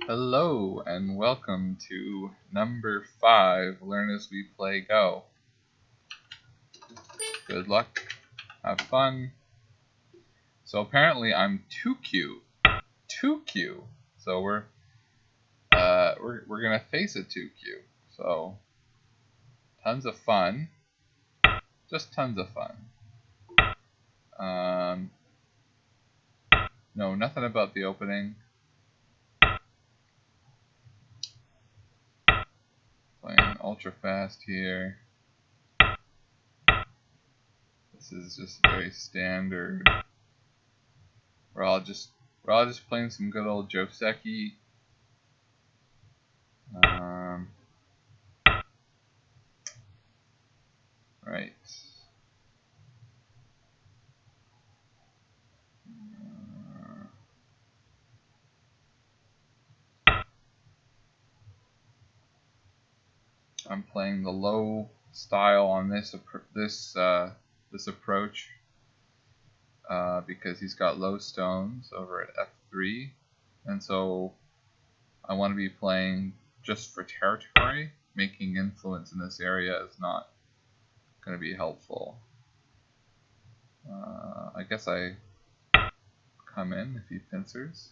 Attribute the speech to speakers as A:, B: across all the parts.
A: Hello and welcome to number 5, Learn as We Play Go. Good luck, have fun. So apparently I'm 2Q. So we're gonna face a 2Q. So tons of fun. Just tons of fun. No, nothing about the opening. Playing ultra fast here. This is just very standard. We're all just playing some good old Joseki. Right. I'm playing the low style on this approach because he's got low stones over at f3, and so I want to be playing just for territory. Making influence in this area is not going to be helpful. I guess I come in if he pincers.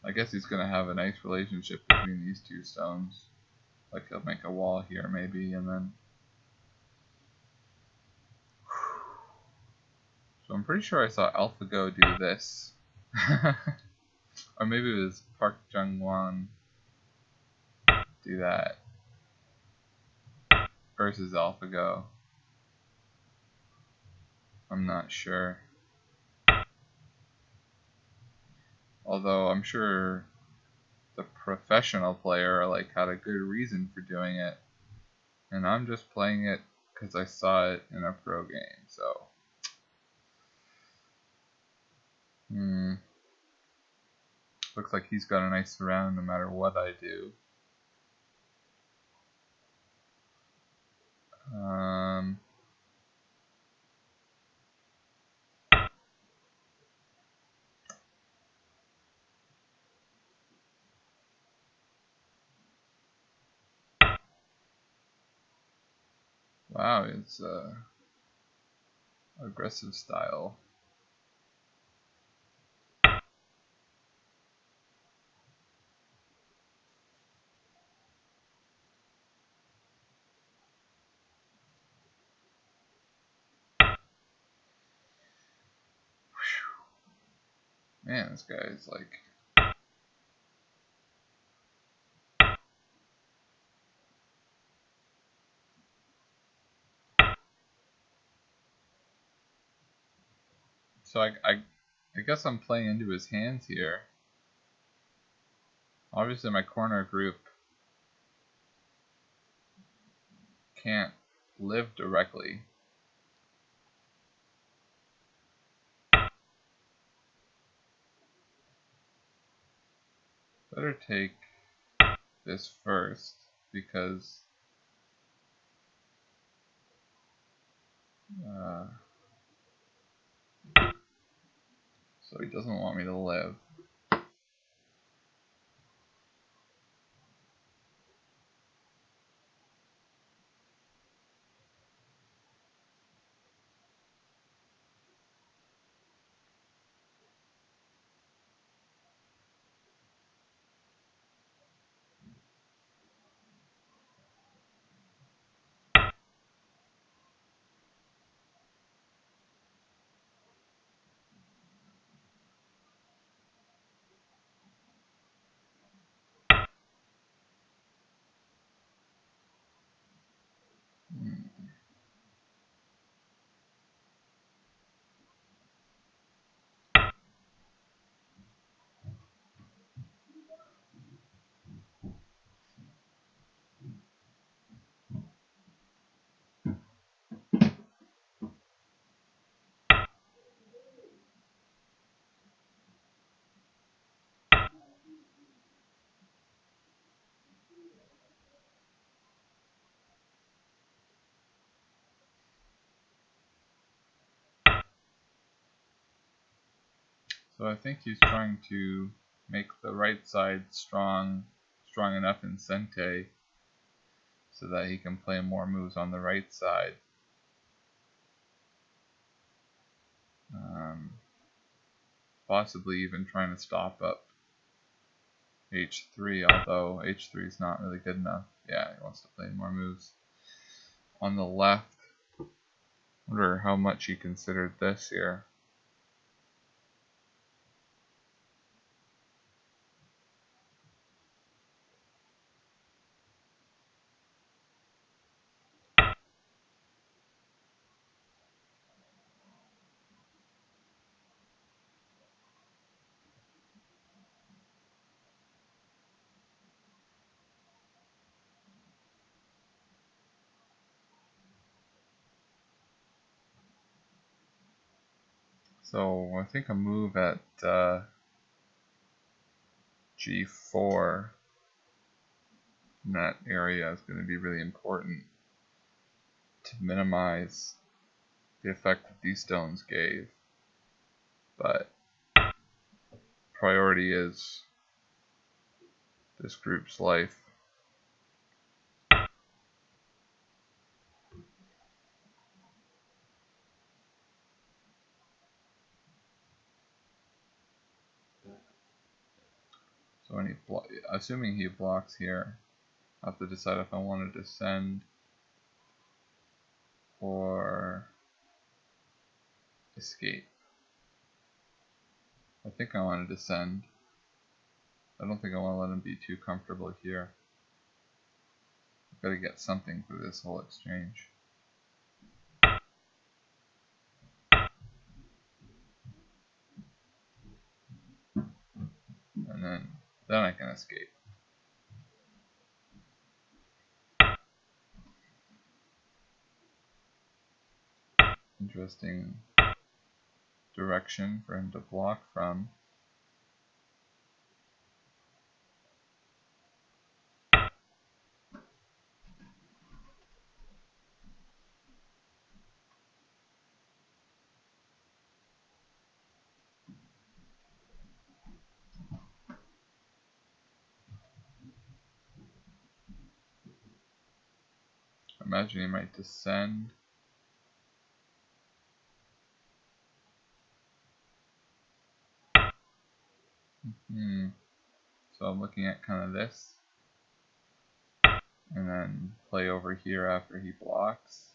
A: I guess he's going to have a nice relationship between these two stones. Like he'll make a wall here maybe, and then... So I'm pretty sure I saw AlphaGo do this. Or maybe it was Park Jung-won do that versus AlphaGo. I'm not sure. Although I'm sure the professional player had a good reason for doing it, and I'm just playing it because I saw it in a pro game. So looks like he's got a nice surround no matter what I do. Wow, it's aggressive style. Man, this guy is like... So I guess I'm playing into his hands here. Obviously my corner group can't live directly. Better take this first because so he doesn't want me to live. So I think he's trying to make the right side strong enough in Sente so that he can play more moves on the right side. Possibly even trying to stop up H3, although H3 is not really good enough. Yeah, he wants to play more moves. On the left, I wonder how much he considered this here. So I think a move at G4 in that area is going to be really important to minimize the effect that these stones gave. But priority is this group's life. So when assuming he blocks here, I have to decide if I want to descend or escape. I think I want to descend. I don't think I want to let him be too comfortable here. I've got to get something for this whole exchange. And then I can escape. Interesting direction for him to block from. I imagine he might descend. So I'm looking at kind of this. And then play over here after he blocks.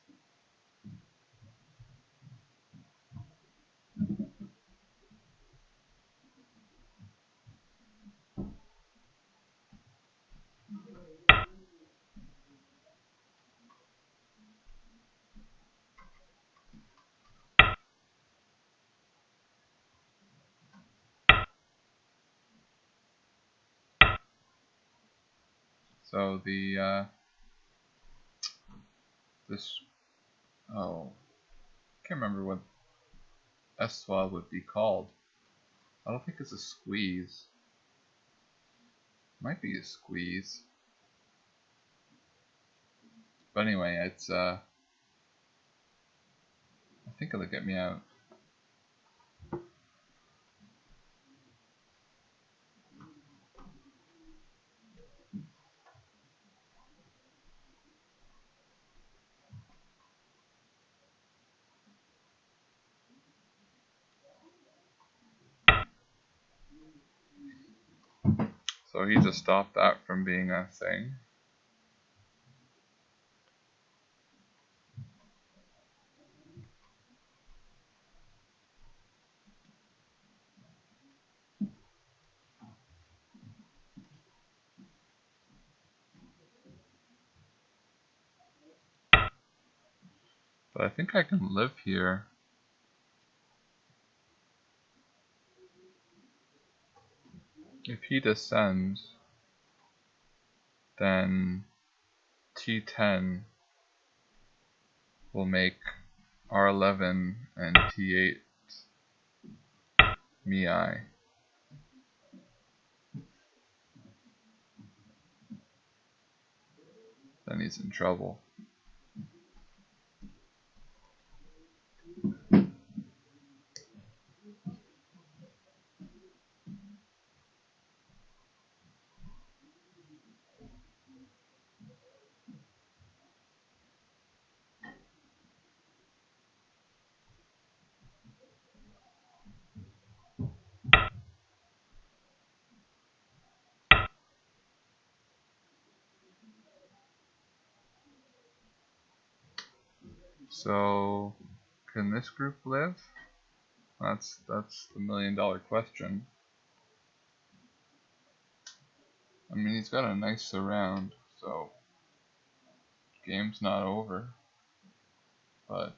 A: So the this can't remember what S swab would be called. I don't think it's a squeeze. Might be a squeeze. But anyway, it's I think it'll get me out. So he just stopped that from being a thing. But I think I can live here. If he descends, then T10 will make R11 and T8 Miai. Then he's in trouble. So, can this group live? That's the $1,000,000 question. I mean, he's got a nice surround, so game's not over. But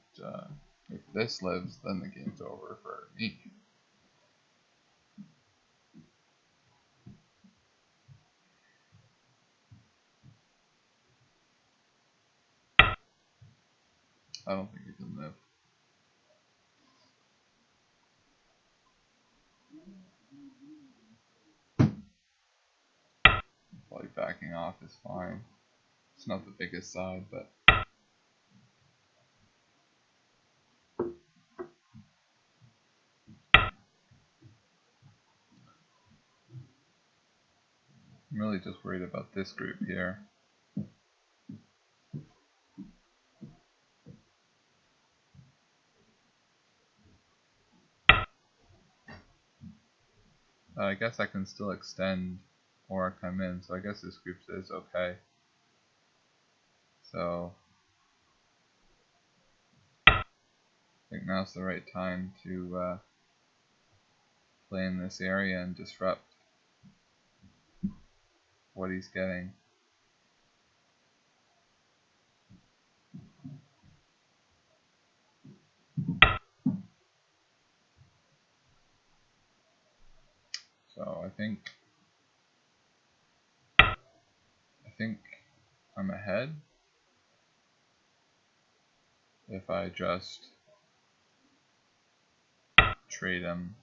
A: if this lives, then the game's over for me. I don't think he can live. Probably backing off is fine. It's not the biggest side, but I'm really just worried about this group here. I guess I can still extend or come in, so I guess this group is okay. So I think now's the right time to play in this area and disrupt what he's getting. So I think I'm ahead if I just trade him.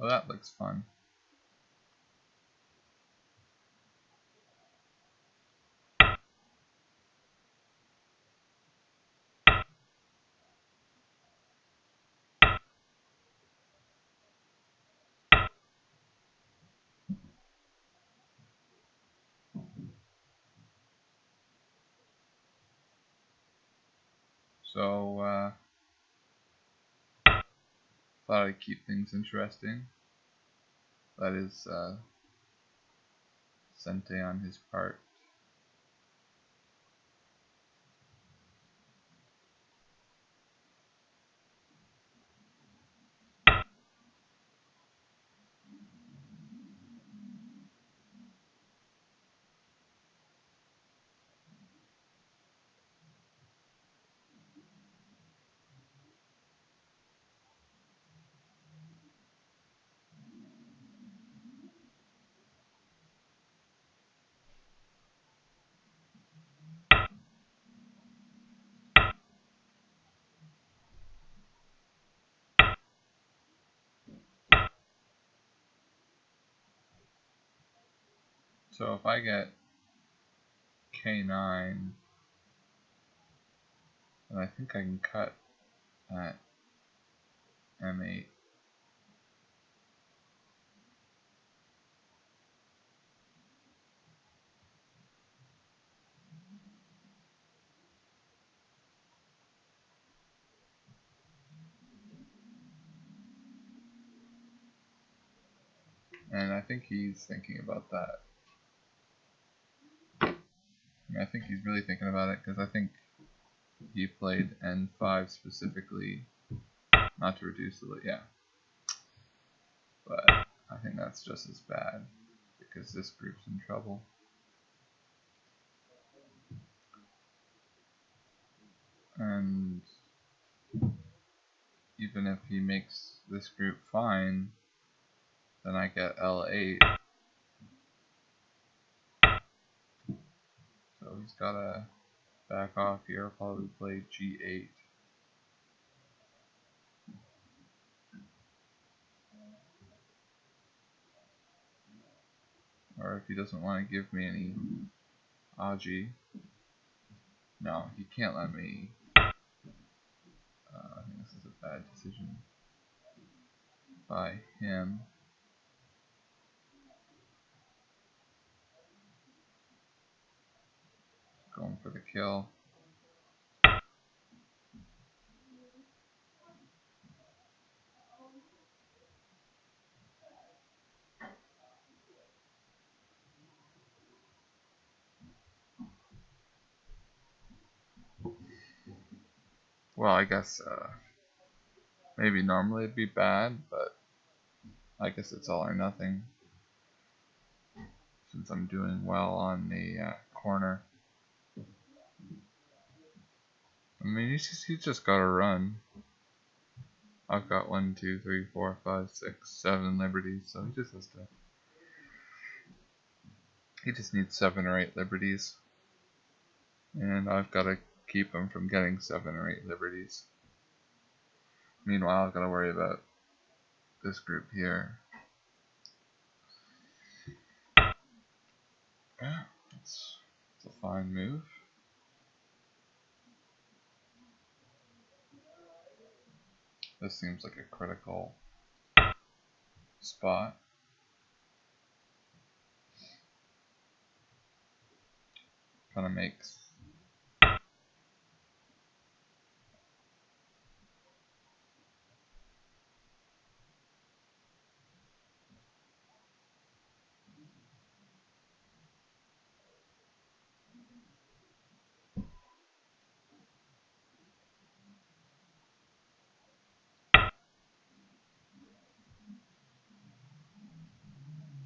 A: Oh, that looks fun. So thought I'd keep things interesting. That is Sente on his part. So if I get K9, then I think I can cut at M8. And I think he's thinking about that. I mean, I think he's really thinking about it because I think he played N5 specifically, not to reduce the yeah. But I think that's just as bad because this group's in trouble. And even if he makes this group fine, then I get L8. So he's gotta back off here, probably play G8. Or if he doesn't want to give me any Aji. No, he can't let me. I think this is a bad decision by him. Going for the kill. Well, I guess maybe normally it'd be bad, but I guess it's all or nothing since I'm doing well on the corner. I mean, he's just got to run. I've got 1, 2, 3, 4, 5, 6, 7 liberties, so he just has to. He just needs 7 or 8 liberties, and I've got to keep him from getting 7 or 8 liberties. Meanwhile, I've got to worry about this group here. Yeah, it's a fine move. This seems like a critical spot. Kind of makes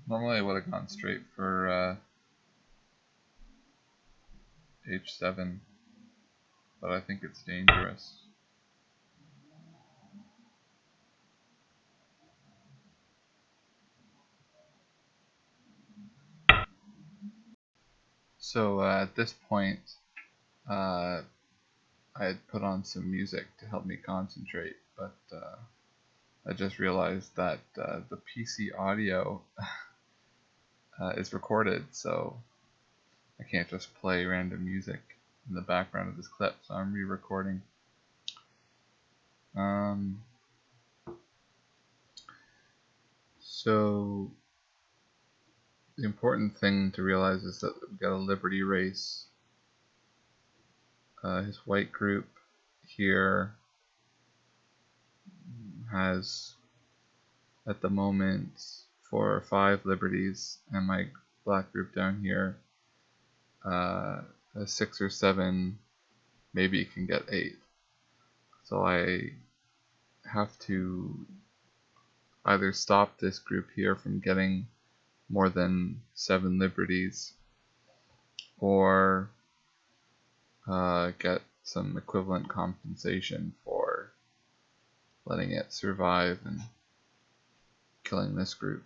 A: normally I would have gone straight for h7, but I think it's dangerous. So at this point, I had put on some music to help me concentrate, but I just realized that the PC audio is recorded, so I can't just play random music in the background of this clip, so I'm re-recording. So the important thing to realize is that we've got a Liberty race. His white group here has, at the moment, 4 or 5 liberties, and my black group down here has 6 or 7, maybe it can get 8. So I have to either stop this group here from getting more than 7 liberties, or get some equivalent compensation for letting it survive and killing this group.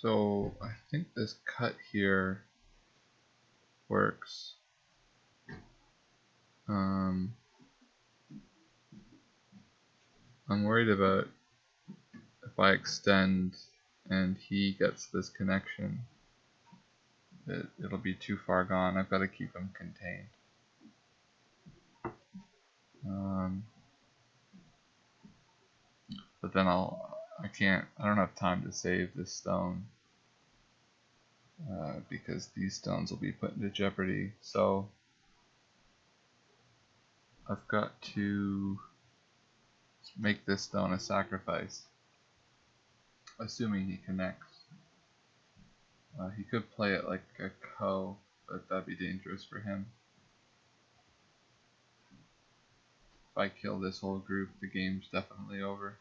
A: So I think this cut here works. I'm worried about if I extend and he gets this connection, it'll be too far gone. I've got to keep him contained. But then I don't have time to save this stone because these stones will be put into jeopardy. So I've got to make this stone a sacrifice, assuming he connects. He could play it like a ko, but that'd be dangerous for him. If I kill this whole group, the game's definitely over.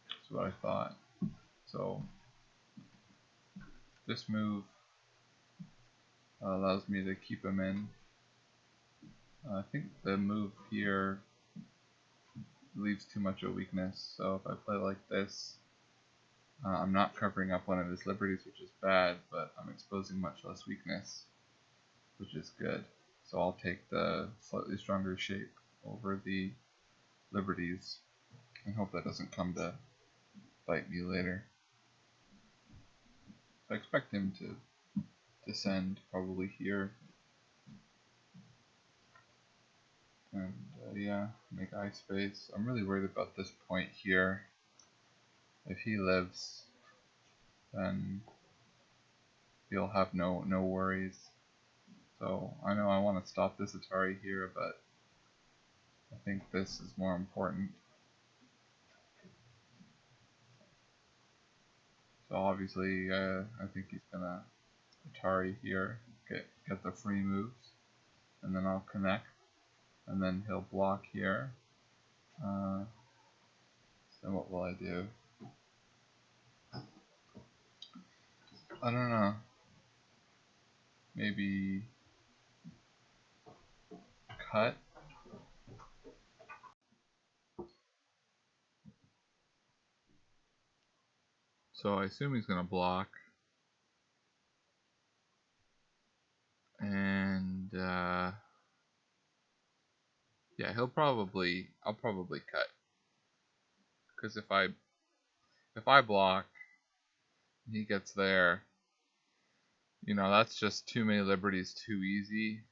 A: That's what I thought. So this move allows me to keep him in. I think the move here leaves too much of a weakness, so if I play like this, I'm not covering up one of his liberties, which is bad, but I'm exposing much less weakness, which is good. So I'll take the slightly stronger shape over the liberties and hope that doesn't come to bite me later. I expect him to descend probably here. And yeah, make eye space. I'm really worried about this point here. If he lives, then he'll have no worries. So I know I want to stop this Atari here, but I think this is more important. So obviously, I think he's gonna Atari here, get the free moves, and then I'll connect, and then he'll block here. So what will I do? I don't know. Maybe cut. So I assume he's gonna block, and yeah, I'll probably cut, because if I block, he gets there. You know, that's just too many liberties too easy.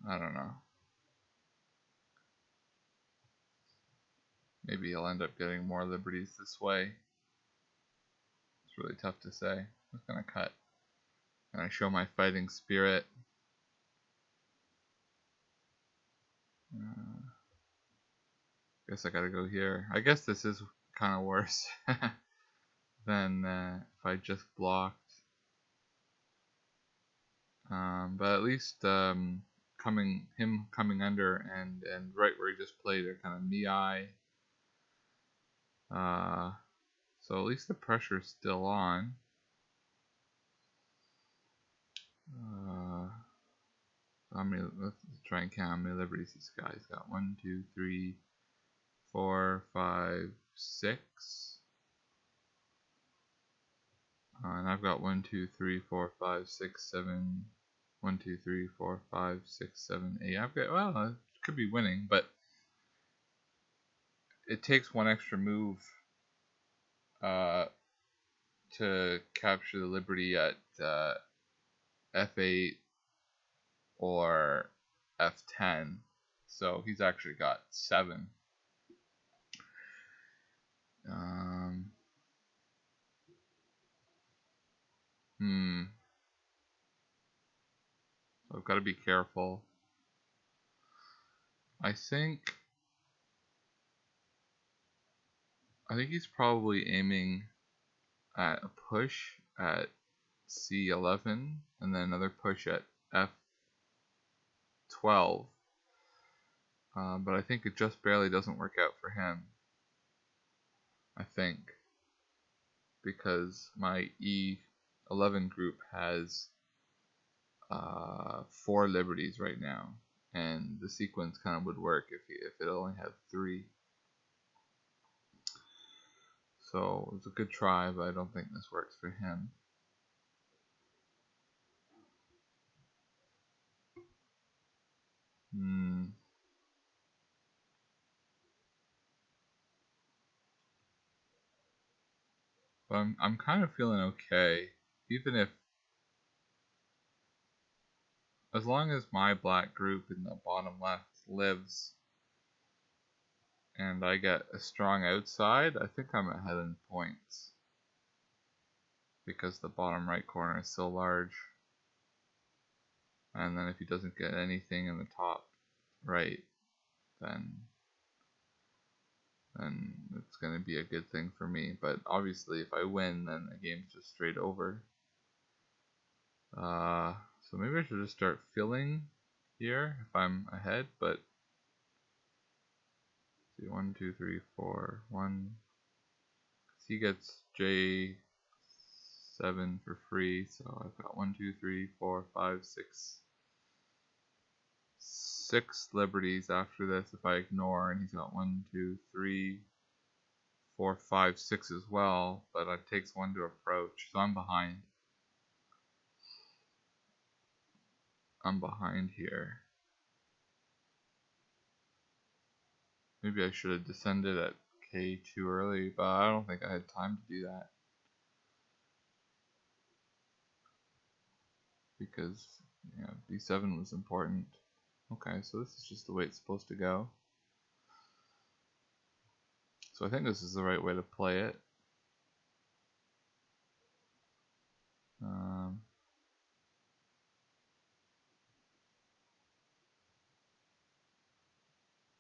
A: I don't know. Maybe he'll end up getting more liberties this way. It's really tough to say. I'm just gonna cut. And I show my fighting spirit. Guess I gotta go here. I guess this is kind of worse than if I just blocked. But at least coming under and right where he just played are kind of me-eye. So at least the pressure's still on. Let's try and count how many liberties this guy's got. 1, 2, 3, 4, 5, 6. And I've got 1, 2, 3, 4, 5, 6, 7. 1, 2, 3, 4, 5, 6, 7, 8. I've got, well, I could be winning, but it takes one extra move to capture the liberty at F8 or F10. So he's actually got 7. So I've got to be careful. I think he's probably aiming at a push at C11 and then another push at F12. But I think it just barely doesn't work out for him. I think. Because my E11 group has 4 liberties right now. And the sequence kind of would work if it only had 3. So it's a good try, but I don't think this works for him. But I'm kind of feeling okay, even if, as long as my black group in the bottom left lives and I get a strong outside, I think I'm ahead in points because the bottom right corner is so large. And then if he doesn't get anything in the top right, then it's going to be a good thing for me. But obviously if I win, then the game's just straight over. So maybe I should just start filling here if I'm ahead, but 1, 2, 3, 4, 1. He gets J7 for free, so I've got 1, 2, 3, 4, 5, 6 liberties after this if I ignore, and he's got 1, 2, 3, 4, 5, 6 as well, but it takes 1 to approach, so I'm behind. I'm behind here. Maybe I should have descended at K too early, but I don't think I had time to do that. Because, yeah, B7 was important. Okay, so this is just the way it's supposed to go. So I think this is the right way to play it.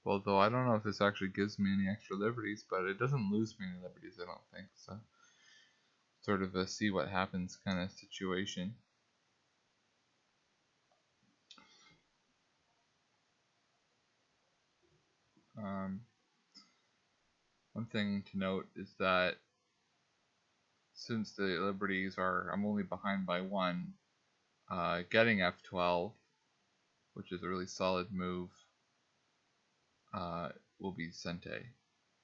A: Although I don't know if this actually gives me any extra liberties, but it doesn't lose me any liberties, I don't think. So, sort of a see what happens kind of situation. One thing to note is that since the liberties are, I'm only behind by 1, getting F12, which is a really solid move, will be Sente.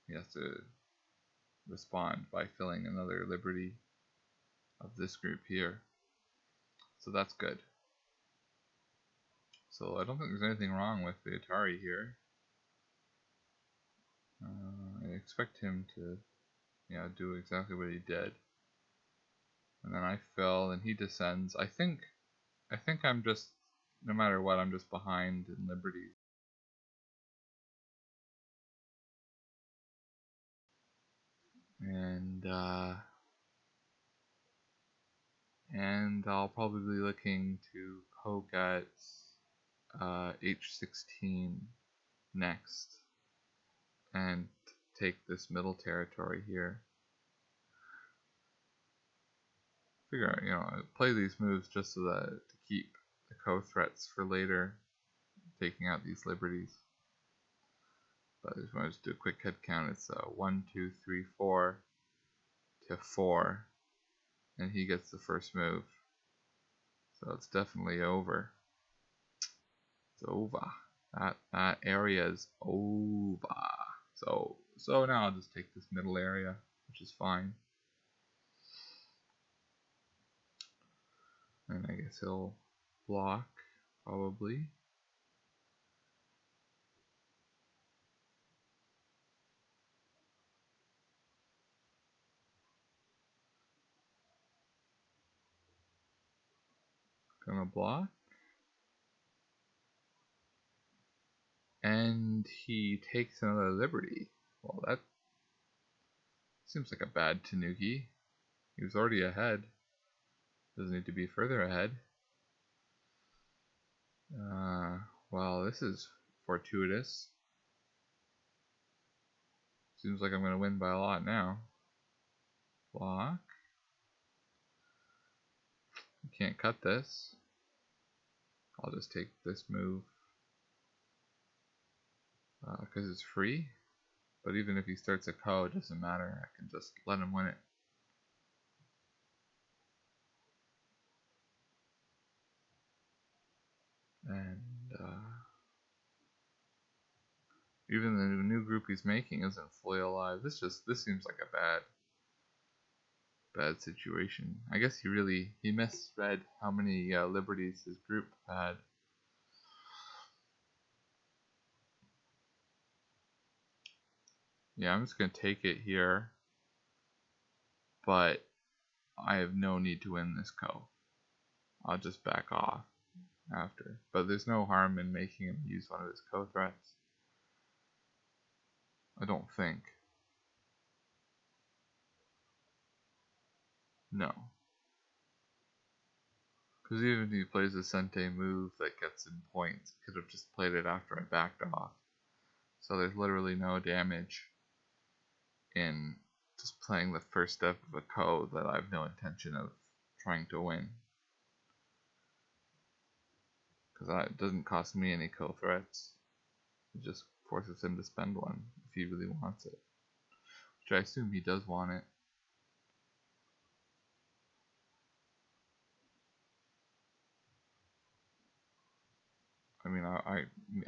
A: He has to respond by filling another liberty of this group here. So that's good. So I don't think there's anything wrong with the Atari here. I expect him to, do exactly what he did. And then I fill, and he descends. I think I'm just, no matter what, I'm just behind in liberties. And I'll probably be looking to poke at H16 next and take this middle territory here. Figure out, play these moves just so that to keep the co-threats for later, taking out these liberties. But I just want to do a quick head count. It's 1, 2, 3, 4 to 4, and he gets the first move. So it's definitely over. It's over. That area is over. So now I'll just take this middle area, which is fine. And I guess he'll block, probably. Gonna block. And he takes another liberty. Well, that seems like a bad Tanuki. He was already ahead. Doesn't need to be further ahead. Well, this is fortuitous. Seems like I'm going to win by a lot now. Block. Can't cut this. I'll just take this move. Because it's free. But even if he starts a ko, it doesn't matter. I can just let him win it. And even the new group he's making isn't fully alive. This seems like a bad situation. I guess he misread how many liberties his group had. Yeah, I'm just gonna take it here, but I have no need to win this ko. I'll just back off after. But there's no harm in making him use one of his ko threats. I don't think. No. Because even if he plays a Sente move that gets him points, he could have just played it after I backed off. So there's literally no damage in just playing the first step of a ko that I have no intention of trying to win. Because it doesn't cost me any ko threats. It just forces him to spend one if he really wants it. Which I assume he does want it. I mean,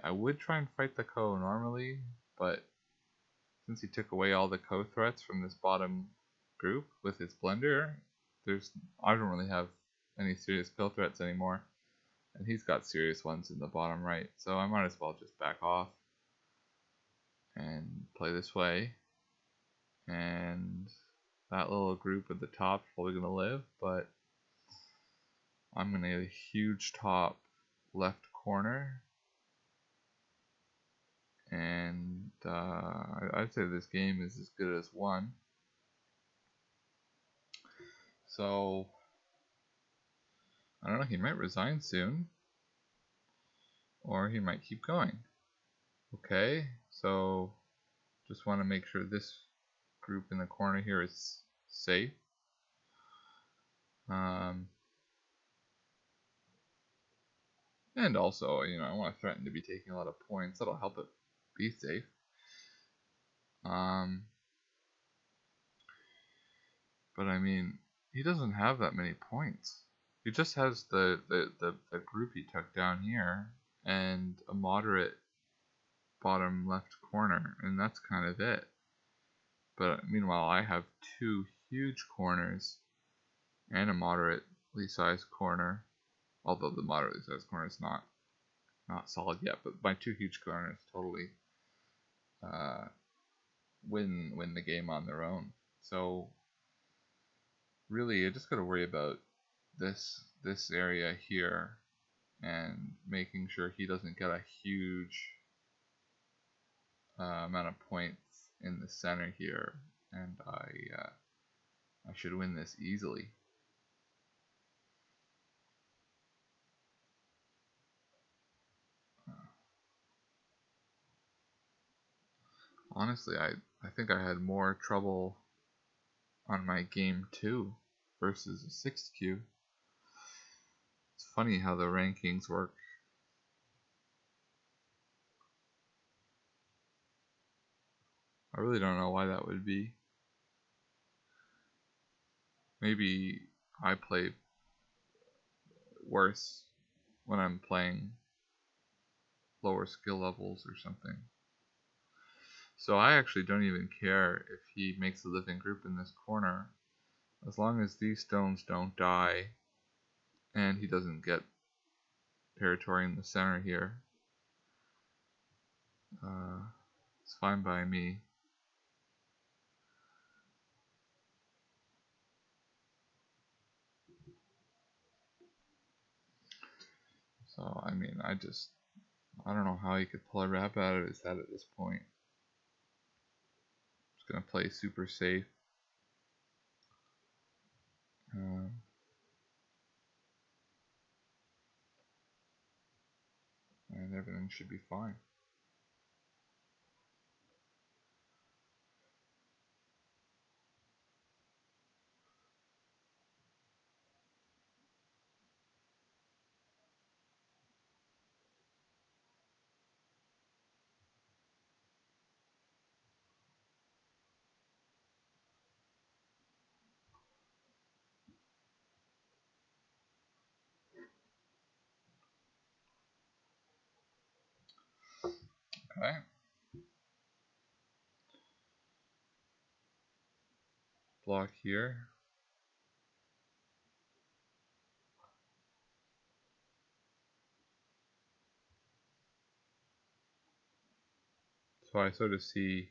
A: I would try and fight the ko normally, but since he took away all the co-threats from this bottom group with his blender, I don't really have any serious kill threats anymore, and he's got serious ones in the bottom right, so I might as well just back off and play this way. And that little group at the top is probably gonna live, but I'm gonna get a huge top left corner, and I'd say this game is as good as won. So I don't know, he might resign soon, or he might keep going. Okay, so just want to make sure this group in the corner here is safe. And also, I want to threaten to be taking a lot of points. That'll help it be safe. But I mean, he doesn't have that many points. He just has the group he took down here and a moderate bottom left corner, and that's kind of it. But meanwhile, I have two huge corners and a moderately sized corner, although the moderately sized corner is not solid yet, but my two huge corners totally win the game on their own. So really, I just got to worry about this area here and making sure he doesn't get a huge amount of points in the center here, and I should win this easily. Honestly, I think I had more trouble on my game 2 versus a 6th queue. It's funny how the rankings work. I really don't know why that would be. Maybe I play worse when I'm playing lower skill levels or something. So I actually don't even care if he makes a living group in this corner, as long as these stones don't die and he doesn't get territory in the center here. It's fine by me. So I mean, I don't know how he could pull a rap out of his head at this point. Just gonna play super safe. And everything should be fine. Okay. Block here. So I sort of see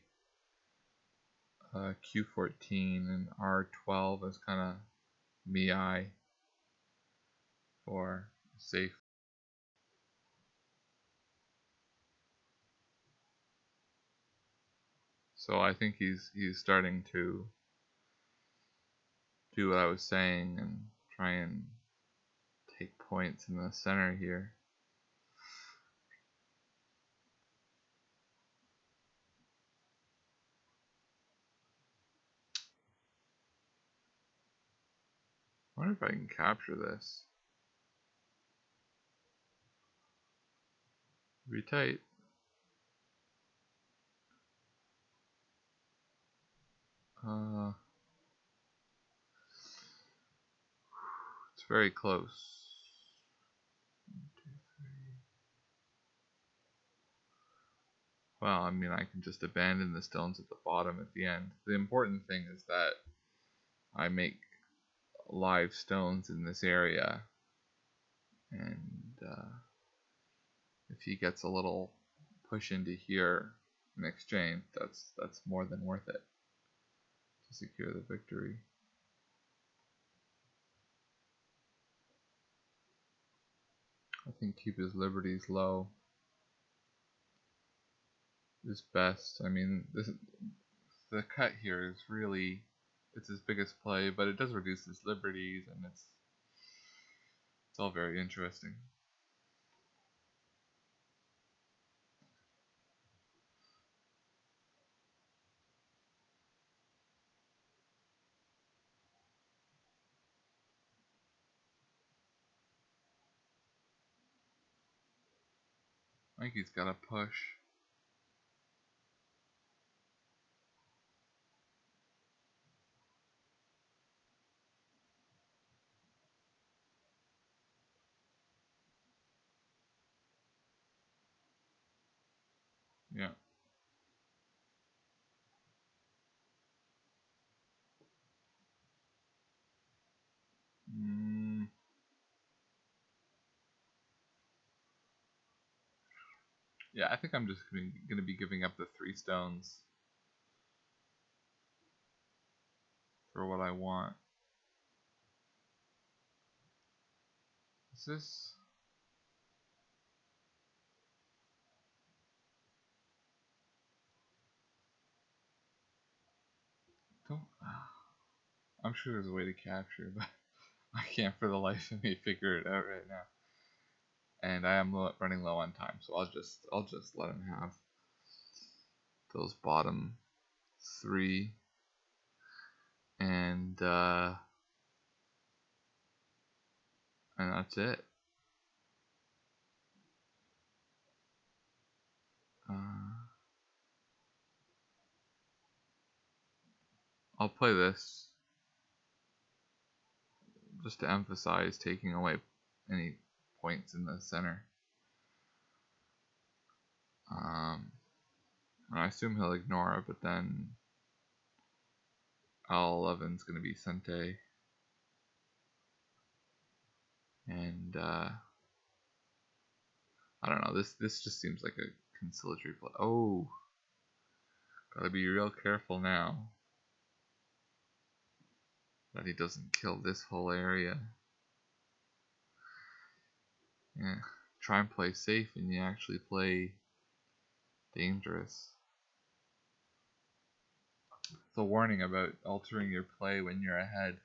A: Q14 and R12 as kind of MII for safe. So I think he's starting to do what I was saying and try and take points in the center here. I wonder if I can capture this. It'd be tight. It's very close. Well, I mean, I can just abandon the stones at the bottom at the end. The important thing is that I make live stones in this area, and if he gets a little push into here in exchange, that's more than worth it to secure the victory. I think keep his liberties low is best. I mean, the cut here is really, it's his biggest play, but it does reduce his liberties, and it's all very interesting. I think he's got a push. Yeah. Yeah, I think I'm just going to be giving up the 3 stones for what I want. Is this... Don't... I'm sure there's a way to capture, but I can't for the life of me figure it out right now. And I am running low on time, so I'll just let him have those bottom 3, and that's it. I'll play this just to emphasize taking away any points in the center. And I assume he'll ignore it, but then L11's going to be Sente. And I don't know, this just seems like a conciliatory play. Oh, gotta be real careful now that he doesn't kill this whole area. Yeah, try and play safe and you actually play dangerous. It's a warning about altering your play when you're ahead.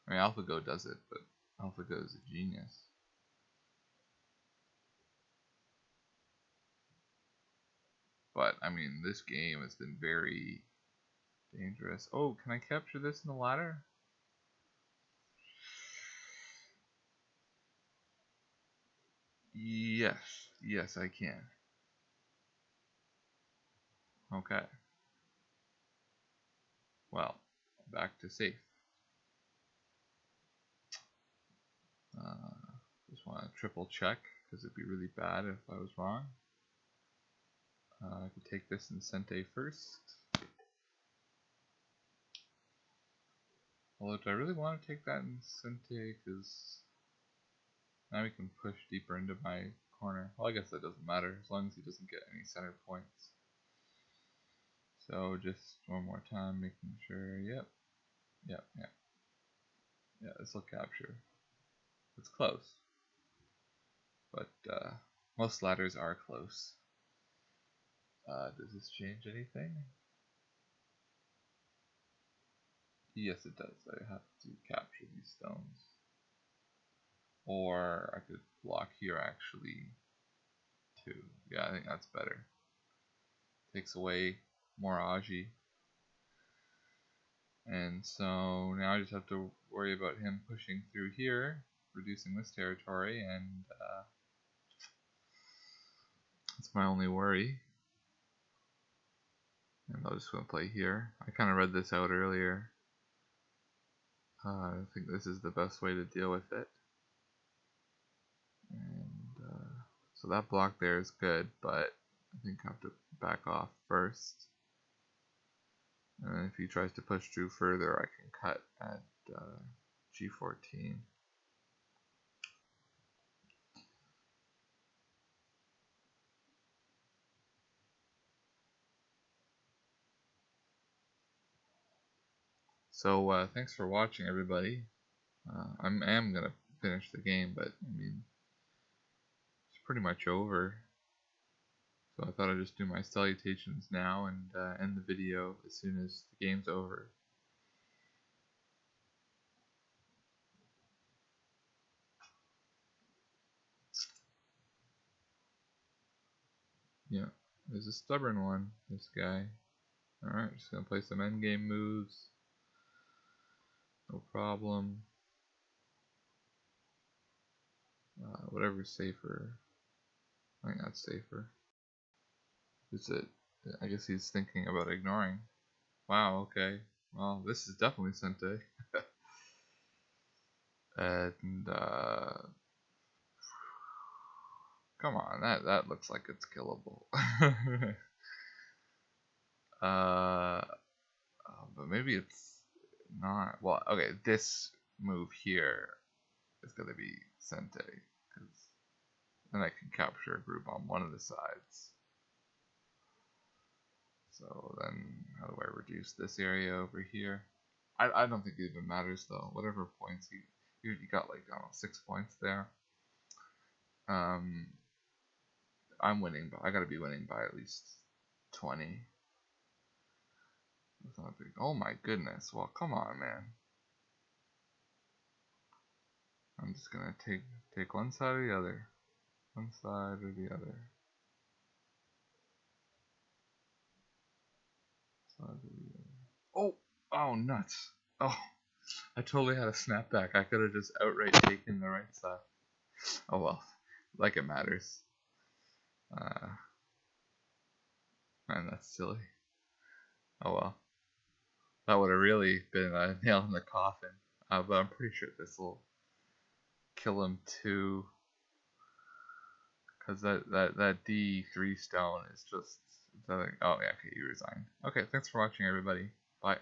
A: I mean, AlphaGo does it, but AlphaGo is a genius. But, I mean, this game has been very dangerous. Oh, can I capture this in the ladder? Yes, I can. Okay. Well, back to safe. Just want to triple check because it'd be really bad if I was wrong. I could take this in Sente first. Although, do I really want to take that in Sente? Because now we can push deeper into my corner. Well, I guess that doesn't matter as long as he doesn't get any center points. So just one more time, making sure. Yep. Yeah, this will capture. It's close, but most ladders are close. Does this change anything? Yes, it does. I have to capture these stones. Or I could block here actually too. Yeah, I think that's better. Takes away more Aji. And so now I just have to worry about him pushing through here, reducing this territory, and that's my only worry. And I'll just want to play here. I kind of read this out earlier. I think this is the best way to deal with it. And so that block there is good, but I think I have to back off first. And if he tries to push through further, I can cut at G14. So thanks for watching, everybody. I am gonna finish the game, but I mean, it's pretty much over. So I thought I'd just do my salutations now and end the video as soon as the game's over. Yeah, there's a stubborn one, this guy. Alright, just gonna play some endgame moves. No problem. Whatever's safer. I think that's safer. Is it? I guess he's thinking about ignoring. Wow, okay. Well, this is definitely Sente. And, come on, that looks like it's killable. But maybe it's not. Well, okay, this move here is gonna be Sente, because then I can capture a group on one of the sides. So then, how do I reduce this area over here? I don't think it even matters though. Whatever points you got, like, I don't know, 6 points there. I'm winning, but I gotta be winning by at least 20. That's not big. Oh my goodness! Well, come on, man. I'm just gonna take one side or the other, one side or the other, side or the other. Oh, oh nuts! Oh, I totally had a snapback. I could have just outright taken the right side. Oh well, like it matters. Man, that's silly. Oh well. That would have really been a nail in the coffin. But I'm pretty sure this will kill him too. Because that D3 stone is just... Oh yeah, okay, you resigned. Okay, thanks for watching, everybody. Bye.